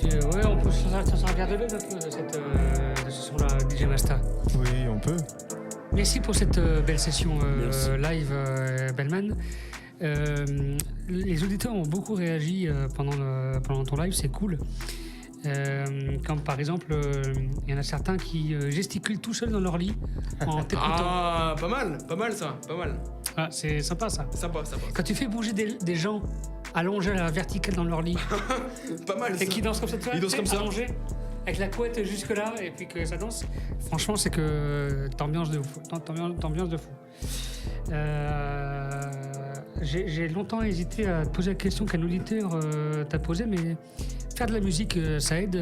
Ouais, on peut s'en regarder de ce son-là, DJ Masta. Oui, on peut. Merci pour cette belle session live, Bellman. Les auditeurs ont beaucoup réagi pendant ton live, c'est cool. Comme par exemple, il y en a certains qui gesticulent tout seuls dans leur lit en t'écoutant. Ah, pas mal ça, pas mal. Ah, c'est sympa ça. Sympa. Quand tu fais bouger des gens allongés à la verticale dans leur lit, Pas mal ça. et qui dansent comme ça, tu vois, Ils dansent comme ça. allongés, avec la couette jusque là, et puis que ça danse. Franchement, c'est que t'ambiance de fou. T'ambiance de fou. J'ai longtemps hésité à te poser la question qu'un auditeur t'a posée, mais faire de la musique, ça aide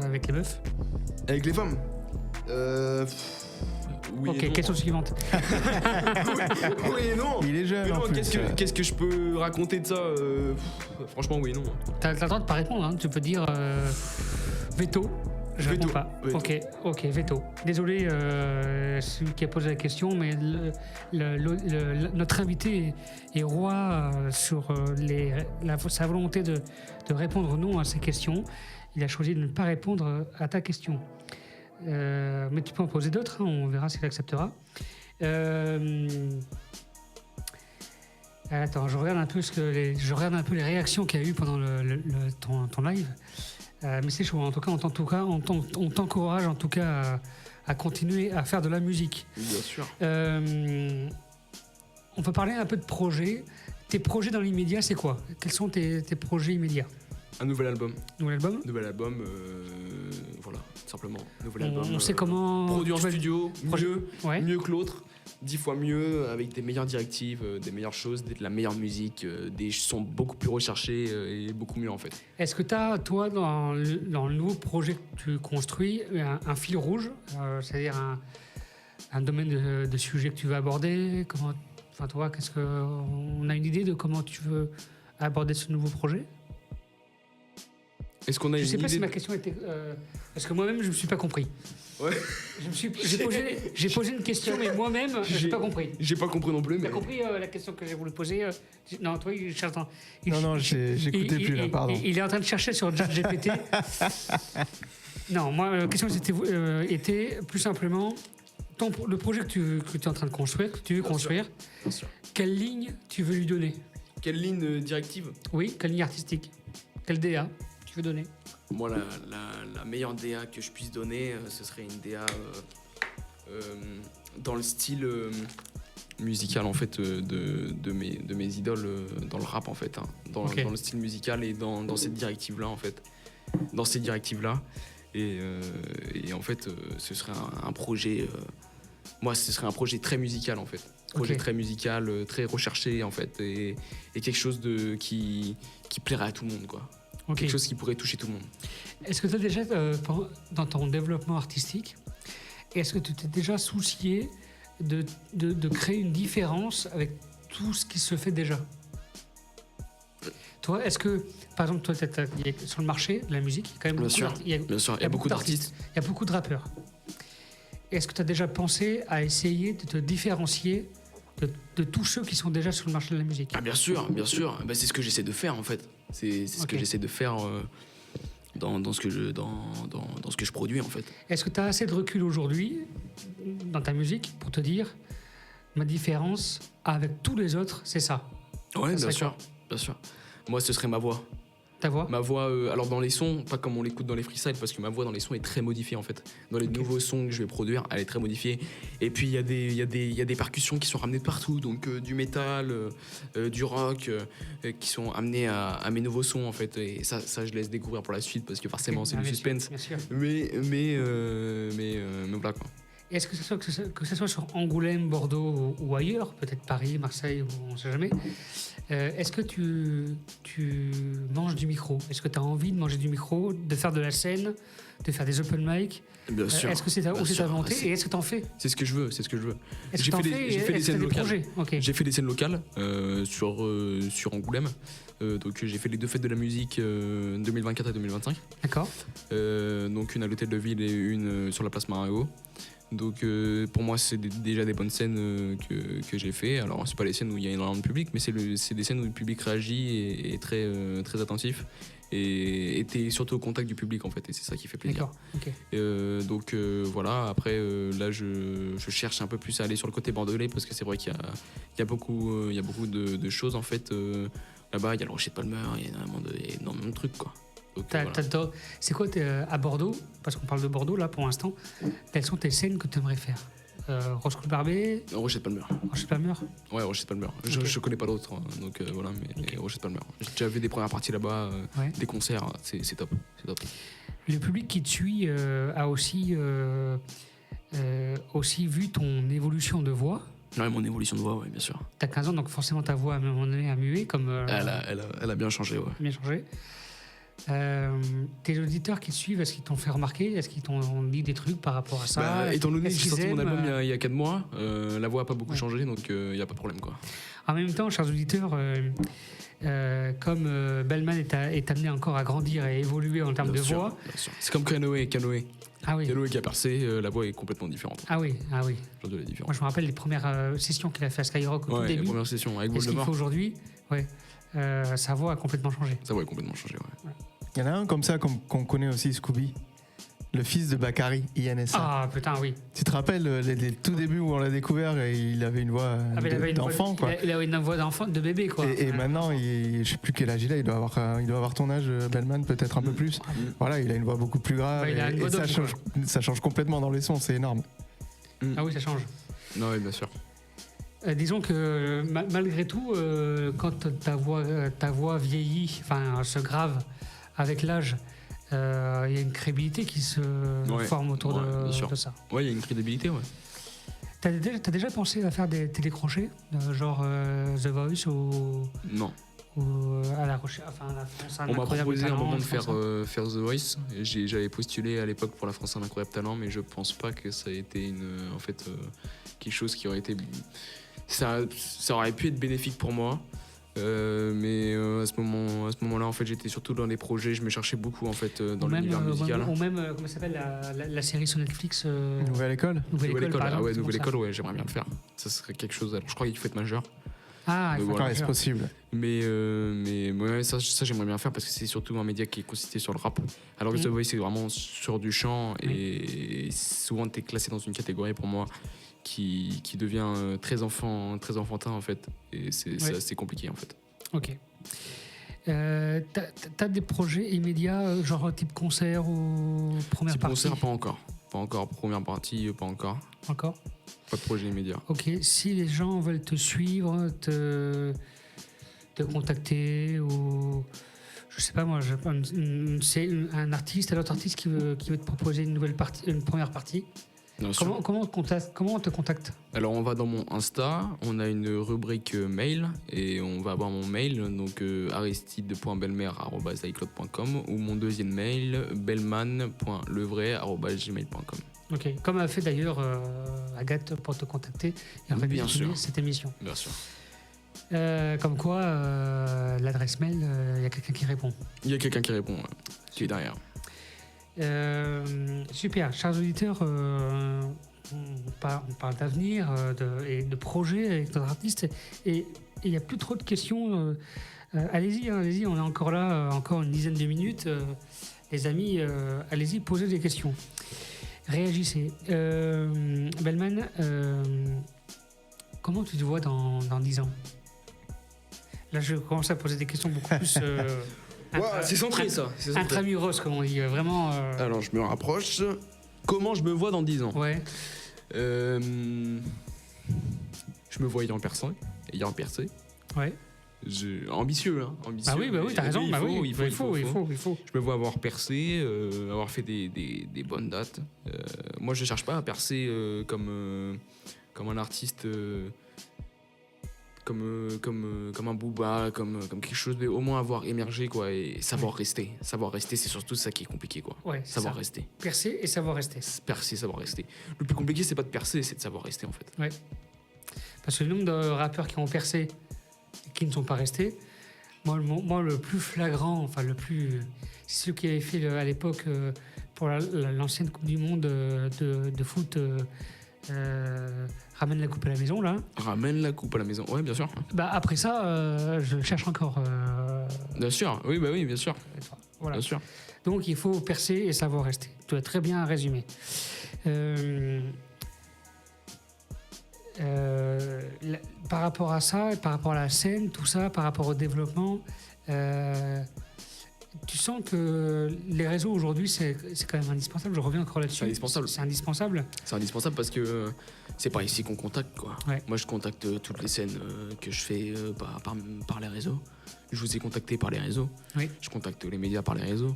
avec les meufs. Avec les femmes oui Ok, et non. question suivante. Oui et non. Il est jeune Mais en non, plus. qu'est-ce que je peux raconter de ça Franchement, oui et non. T'as le droit de pas répondre, hein. Tu peux dire veto. Je Veto. réponds pas. Veto. Ok, veto. Désolé, celui qui a posé la question, mais notre invité est roi sur sa volonté de répondre non à ces questions. Il a choisi de ne pas répondre à ta question. Mais tu peux en poser d'autres, hein, on verra s'il acceptera. Attends, je regarde un peu les réactions qu'il y a eu pendant ton live. Mais c'est chaud, en tout cas, on t'encourage en tout cas à continuer à faire de la musique. Bien sûr. On peut parler un peu de projets. Tes projets dans l'immédiat, c'est quoi? Quels sont tes projets immédiats? Un nouvel album. Nouvel album? Voilà, tout simplement. Nouvel album. On sait comment... Produit en tu vas- studio, Ouais. mieux que l'autre. 10 fois mieux, avec des meilleures directives, des meilleures choses, de la meilleure musique, des sons beaucoup plus recherchés et beaucoup mieux en fait. Est-ce que tu as, toi, dans le nouveau projet que tu construis, un fil rouge, c'est-à-dire un domaine de sujet que tu veux aborder? Enfin, toi, on a une idée de comment tu veux aborder ce nouveau projet? Est-ce qu'on a Je une sais pas idée si ma question était... parce que moi-même, je ne me suis pas compris. Ouais. J'ai posé une question, mais moi-même, je n'ai pas compris. J'ai pas compris non plus, Tu mais... as compris la question que j'ai voulu poser Non, toi, il cherche dans... Non, j'écoutais plus là, pardon. Il est en train de chercher sur ChatGPT. Non, moi, la question était plus simplement le projet que tu es en train de construire, que tu veux construire, Bien sûr. quelle ligne tu veux lui donner? Quelle ligne directive? Oui, quelle ligne artistique? Quelle DA tu veux donner? Moi, la meilleure DA que je puisse donner, ce serait une DA dans le style musical en fait de mes idoles dans le rap en fait, hein. Dans le style musical et dans cette directive là en fait, dans ces directives là et en fait ce serait un projet, moi ce serait un projet très musical en fait, très musical, très recherché en fait et quelque chose qui plairait à tout le monde quoi. Ok. Quelque chose qui pourrait toucher tout le monde. Est-ce que tu as déjà, dans ton développement artistique, est-ce que tu t'es déjà soucié de créer une différence avec tout ce qui se fait déjà? Toi, est-ce que, par exemple, toi, sur le marché de la musique, il y a quand même Bien sûr, il y a beaucoup d'artistes. Il y a beaucoup de rappeurs. Est-ce que tu as déjà pensé à essayer de te différencier de tous ceux qui sont déjà sur le marché de la musique? Ah, bien sûr. Bah, c'est ce que j'essaie de faire en fait. C'est ce que j'essaie de faire dans ce que je produis en fait. Est-ce que tu as assez de recul aujourd'hui dans ta musique pour te dire ma différence avec tous les autres, c'est ça? Ouais, Ça bien serait sûr, bien sûr. Moi, ce serait ma voix. Ta voix? Ma voix, alors dans les sons, pas comme on l'écoute dans les freestyles, parce que ma voix dans les sons est très modifiée en fait. Dans les nouveaux sons que je vais produire, elle est très modifiée. Et puis il y a des percussions qui sont ramenées de partout, donc du métal, du rock, qui sont amenées à mes nouveaux sons en fait. Et ça je laisse découvrir pour la suite, parce que forcément c'est du Bien suspense. sûr, bien sûr. Mais voilà quoi. Est-ce que ce soit sur Angoulême, Bordeaux ou ailleurs, peut-être Paris, Marseille, on ne sait jamais, est-ce que tu manges du micro? Est-ce que tu as envie de manger du micro, de faire de la scène, de faire des open mic? Bien sûr. Est-ce que c'est ta volonté et est-ce que tu en fais? C'est ce que je veux. Est-ce que J'ai t'en fait fais j'ai fait des est-ce que scènes t'as locales. projets? Ok. J'ai fait des scènes locales sur Angoulême. Donc j'ai fait les 2 fêtes de la musique 2024 et 2025. D'accord. Donc une à l'hôtel de ville et une sur la place Marengo. Donc pour moi, c'est déjà des bonnes scènes que j'ai fait. Alors, c'est pas les scènes où il y a énormément de public, mais c'est des scènes où le public réagit et est très, très attentif. Et t'es surtout au contact du public, en fait, et c'est ça qui fait plaisir. D'accord, ok. Donc voilà, après, là, je cherche un peu plus à aller sur le côté bordelais, parce que c'est vrai qu'il y a beaucoup de choses, en fait. Là-bas, il y a le Rocher de Palmer, il y a énormément de trucs, quoi. Donc, voilà. C'est quoi à Bordeaux, parce qu'on parle de Bordeaux là pour l'instant, quelles sont tes scènes que tu aimerais faire? Roche-Clos-Barbet, Rocher de Palmer. Rocher de Palmer. Ouais, Rocher de Palmer. Je connais pas d'autres, donc voilà, mais Rocher de Palmer. J'ai déjà vu des premières parties là-bas, des concerts, c'est top. Le public qui te suit a aussi vu ton évolution de voix. Ouais, mon évolution de voix, ouais, bien sûr. T'as 15 ans, donc forcément ta voix à un moment donné a mué, comme... Elle a bien changé, ouais. Bien changé. Tes auditeurs qui te suivent, est-ce qu'ils t'ont fait remarquer? Est-ce qu'ils t'ont dit des trucs par rapport à ça? Étant donné que j'ai sorti mon album il y a 4 mois, la voix n'a pas beaucoup changé, donc il n'y a pas de problème, quoi. En même temps, chers auditeurs, comme Bellman est amené encore à grandir et évoluer en termes de voix... Bien sûr. C'est comme Canoë. Ah oui. Canoë qui a percé, la voix est complètement différente. Ah oui. Aujourd'hui, elle est différente. Moi, je me rappelle les premières sessions qu'il a fait à Skyrock au tout début. Les premières sessions avec Voldemort. Et ce qu'il fait aujourd'hui, sa voix a complètement changé. Sa voix a complètement changé, ouais. Il y en a un comme ça qu'on connaît aussi, Scooby. Le fils de Bakary, INSA. Ah putain, oui. Tu te rappelles les tout débuts où on l'a découvert et il avait une voix d'enfant, quoi. Il avait une voix d'enfant, de bébé, quoi. Et maintenant, je sais plus quel âge il a, il doit avoir ton âge, Bellman, peut-être un peu plus. Voilà, il a une voix beaucoup plus grave et ça change complètement dans les sons, c'est énorme. Ah oui, ça change. Non, oui, bien sûr. Disons que malgré tout, quand ta voix vieillit, enfin se grave avec l'âge, il y a une crédibilité qui se forme autour de ça. Ouais, il y a une crédibilité, ouais. T'as déjà pensé à faire des télécrochets, genre The Voice ou... Non. Ou à la recherche, enfin la France on m'a proposé un moment de faire The Voice. J'avais postulé à l'époque pour la France un incroyable talent, mais je pense pas que ça ait été quelque chose qui aurait été... Ça aurait pu être bénéfique pour moi. Mais à ce moment-là, en fait, j'étais surtout dans des projets, je me cherchais beaucoup en fait dans l'univers musical. Ou même, comment ça s'appelle la série sur Netflix Nouvelle École. Nouvelle École, ouais, j'aimerais bien le faire. Ça serait quelque chose. Alors, je crois qu'il faut être majeur. Ah, c'est possible. Mais ouais, ça j'aimerais bien faire parce que c'est surtout un média qui est constitué sur le rap. Alors que The Voice, c'est vraiment sur du chant et souvent t'es classé dans une catégorie pour moi qui devient très enfantin en fait. Et c'est assez compliqué en fait. Ok. T'as des projets immédiats, genre type concert ou première partie? Concert, pas encore. Première partie, pas encore. Encore? Pas de projet immédiat. Ok. Si les gens veulent te suivre, te contacter ou... Je sais pas moi, c'est un artiste, un autre artiste qui veut te proposer une première partie. Comment on te contacte? Alors on va dans mon Insta, on a une rubrique mail et on va avoir mon mail, donc aristide.belmer@icloud.com ou mon deuxième mail bellman.levray@gmail.com. Ok, comme a fait d'ailleurs Agathe pour te contacter et en bien sûr. Cette émission. Bien sûr. Comme quoi, l'adresse mail, il y a quelqu'un qui répond. Il y a quelqu'un qui répond, qui est derrière. Super, chers auditeurs, on parle d'avenir et de projets avec notre artiste et il n'y a plus trop de questions. Allez-y, on est encore là, encore une dizaine de minutes. Les amis, allez-y, posez des questions. Réagissez. Bellman, comment tu te vois dans 10 ans? Là, je commence à poser des questions beaucoup plus... c'est centré ça. Intramuros, comme on dit, vraiment. Alors je me rapproche. Comment je me vois dans 10 ans? Ouais. Je me vois ayant percé. Ouais. Ambitieux, hein. Ambitieux. Bah oui, t'as raison. Il faut. Je me vois avoir percé, avoir fait des bonnes dates. Moi, je cherche pas à percer comme un artiste. Comme un Booba, comme quelque chose, mais au moins avoir émergé, quoi, et savoir rester. Savoir rester, c'est surtout ça qui est compliqué, quoi. Ouais, savoir rester. Percer et savoir rester. Percer, savoir rester. Le plus compliqué, c'est pas de percer, c'est de savoir rester, en fait. Ouais. Parce que le nombre de rappeurs qui ont percé et qui ne sont pas restés, moi le plus flagrant, enfin le plus... C'est ceux qui avaient fait à l'époque pour l'ancienne Coupe du Monde de foot. Ramène la coupe à la maison, là. Ramène la coupe à la maison, ouais, bien sûr. Bah, après ça, je cherche encore. Bien sûr, oui, bah oui, bien sûr. Voilà. Bien sûr. Donc, il faut percer et savoir rester. Tu as très bien résumé. Par rapport à ça, par rapport à la scène, tout ça, par rapport au développement, tu sens que les réseaux aujourd'hui, c'est quand même indispensable. Je reviens encore là-dessus. C'est indispensable. C'est indispensable. C'est indispensable parce que c'est pas ici qu'on contacte, quoi. Ouais. Moi, je contacte toutes les scènes que je fais par les réseaux. Je vous ai contacté par les réseaux. Oui. Je contacte les médias par les réseaux.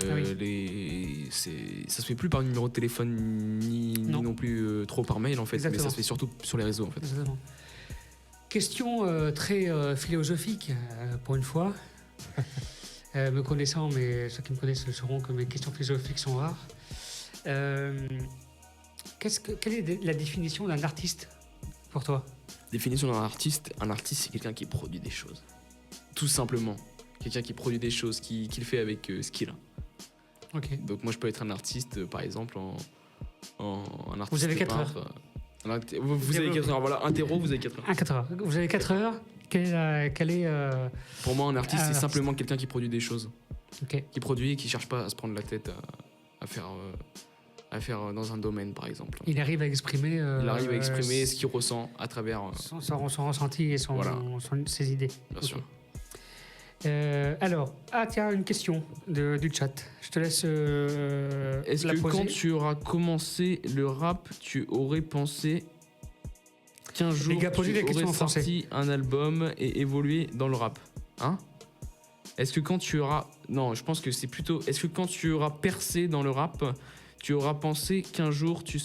Oui. Ça se fait plus par numéro de téléphone ni non plus trop par mail, en fait. Exactement. Mais ça se fait surtout sur les réseaux, en fait. Exactement. Question très philosophique, pour une fois. Me connaissant, mais ceux qui me connaissent sauront que mes questions philosophiques sont rares. Quelle est la définition d'un artiste pour toi ? Définition d'un artiste, c'est quelqu'un qui produit des choses. Tout simplement. Quelqu'un qui produit des choses, qui le fait avec ce qu'il a. Ok. Donc moi je peux être un artiste, par exemple, un artiste. Vous avez 4 heures. Vous avez 4 heures, voilà, interro, vous avez 4 heures. 4 heures. Vous avez 4 heures. Quelle est Pour moi, un artiste, c'est simplement quelqu'un qui produit des choses. Ok. Qui produit et qui cherche pas à se prendre la tête à faire dans un domaine, par exemple. Il arrive à exprimer. Il arrive à exprimer ce qu'il ressent à travers. Son ressenti et ses idées. Bien sûr. Alors, tiens, une question du chat. Je te laisse Est-ce que quand tu auras commencé le rap, tu aurais pensé qu'un jour tu aurais sorti un album et évolué dans le rap, hein? Est-ce que quand tu auras... Non, je pense que c'est plutôt... Est-ce que quand tu auras percé dans le rap, tu auras pensé qu'un jour tu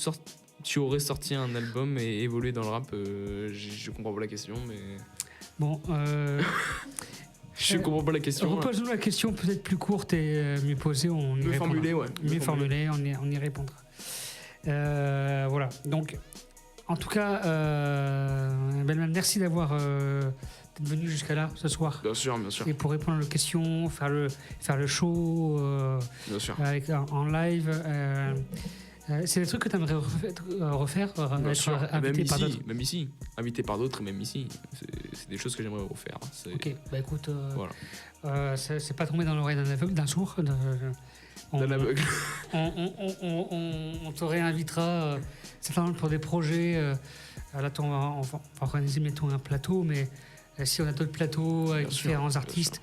aurais sorti un album et évolué dans le rap? Je comprends pas la question, mais... Bon, je comprends pas la question. Repose-nous la question peut-être plus courte et mieux posée, on y répondra. Mieux formulée, on y répondra. Voilà, donc... En tout cas, Bellman, merci d'être venu jusqu'à là ce soir. Bien sûr, bien sûr. Et pour répondre aux questions, faire le show bien sûr. En live. C'est des trucs que tu aimerais refaire, être invité par d'autres. Même ici, invité par d'autres, même ici. C'est des choses que j'aimerais refaire. Ok, bah écoute, voilà. C'est pas tombé dans l'oreille d'un aveugle, d'un sourd. D'un aveugle. On te réinvitera certainement pour des projets. Là, on va organiser bientôt un plateau, mais si on a d'autres plateaux avec différents artistes,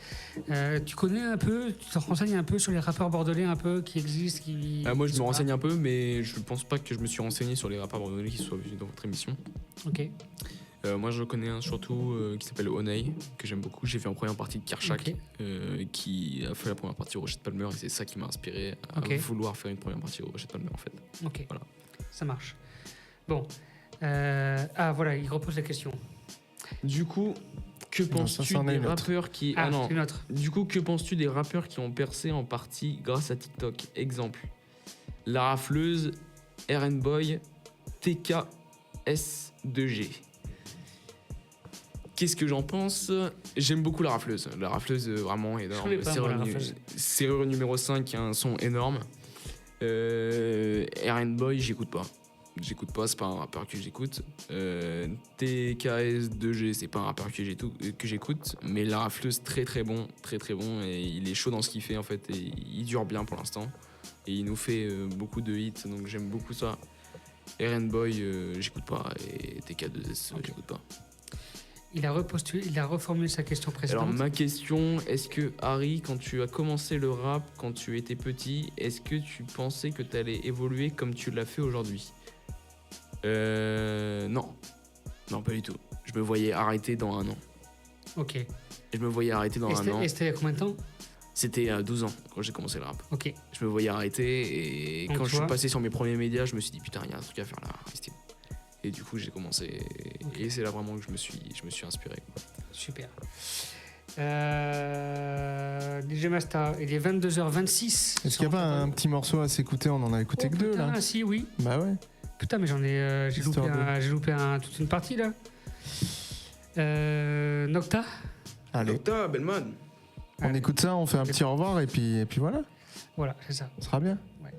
tu connais un peu, tu te renseignes un peu sur les rappeurs bordelais un peu qui existent moi, je me renseigne un peu, mais je pense pas que je me suis renseigné sur les rappeurs bordelais qui soient venus dans votre émission. Ok. Moi, je connais un surtout qui s'appelle Onei, que j'aime beaucoup. J'ai fait en première partie de Kershak, qui a fait la première partie au Rocher de Palmer, et c'est ça qui m'a inspiré à vouloir faire une première partie au Rocher de Palmer, en fait. Ok, voilà. Ça marche. Bon. Voilà, il repose la question. Du coup, que penses-tu des rappeurs qui... une autre. Du coup, que penses-tu des rappeurs qui ont percé en partie grâce à TikTok? Exemple, La Rafleuse, RN Boy, TKS2G. Qu'est-ce que j'en pense? J'aime beaucoup La Rafleuse. La Rafleuse, vraiment énorme. Serrure numéro 5, un son énorme. RN Boy, j'écoute pas. C'est pas un rappeur que j'écoute. TKS2G, c'est pas un rappeur que j'écoute. Mais La Rafleuse, très très bon. Et il est chaud dans ce qu'il fait, en fait. Et il dure bien pour l'instant. Et il nous fait beaucoup de hits, donc j'aime beaucoup ça. RN Boy, j'écoute pas. Et TK2S, j'écoute pas. Il a reformulé sa question précédente. Alors ma question, est-ce que Harry, quand tu as commencé le rap, quand tu étais petit, est-ce que tu pensais que tu allais évoluer comme tu l'as fait aujourd'hui? Non, pas du tout. Je me voyais arrêter dans 1 an. Ok. Je me voyais arrêter dans 1 an. Et c'était il y a combien de temps? C'était à 12 ans quand j'ai commencé le rap. Ok. Je me voyais arrêter et quand je suis passé sur mes premiers médias, je me suis dit putain, il y a un truc à faire là, Aristide. Et du coup, j'ai commencé. Et c'est là vraiment que je me suis inspiré. Super. DJ Masta, il est 22h26. Est-ce qu'il n'y a pas un petit morceau à s'écouter? On en a écouté que 2 là. Ah si, oui. Bah ouais. Putain, mais j'ai loupé toute une partie là. Nocta. Allez. Nocta, Bellman. On écoute ça, on fait un petit au revoir et puis voilà. Voilà, c'est ça. Ça sera bien. Ouais.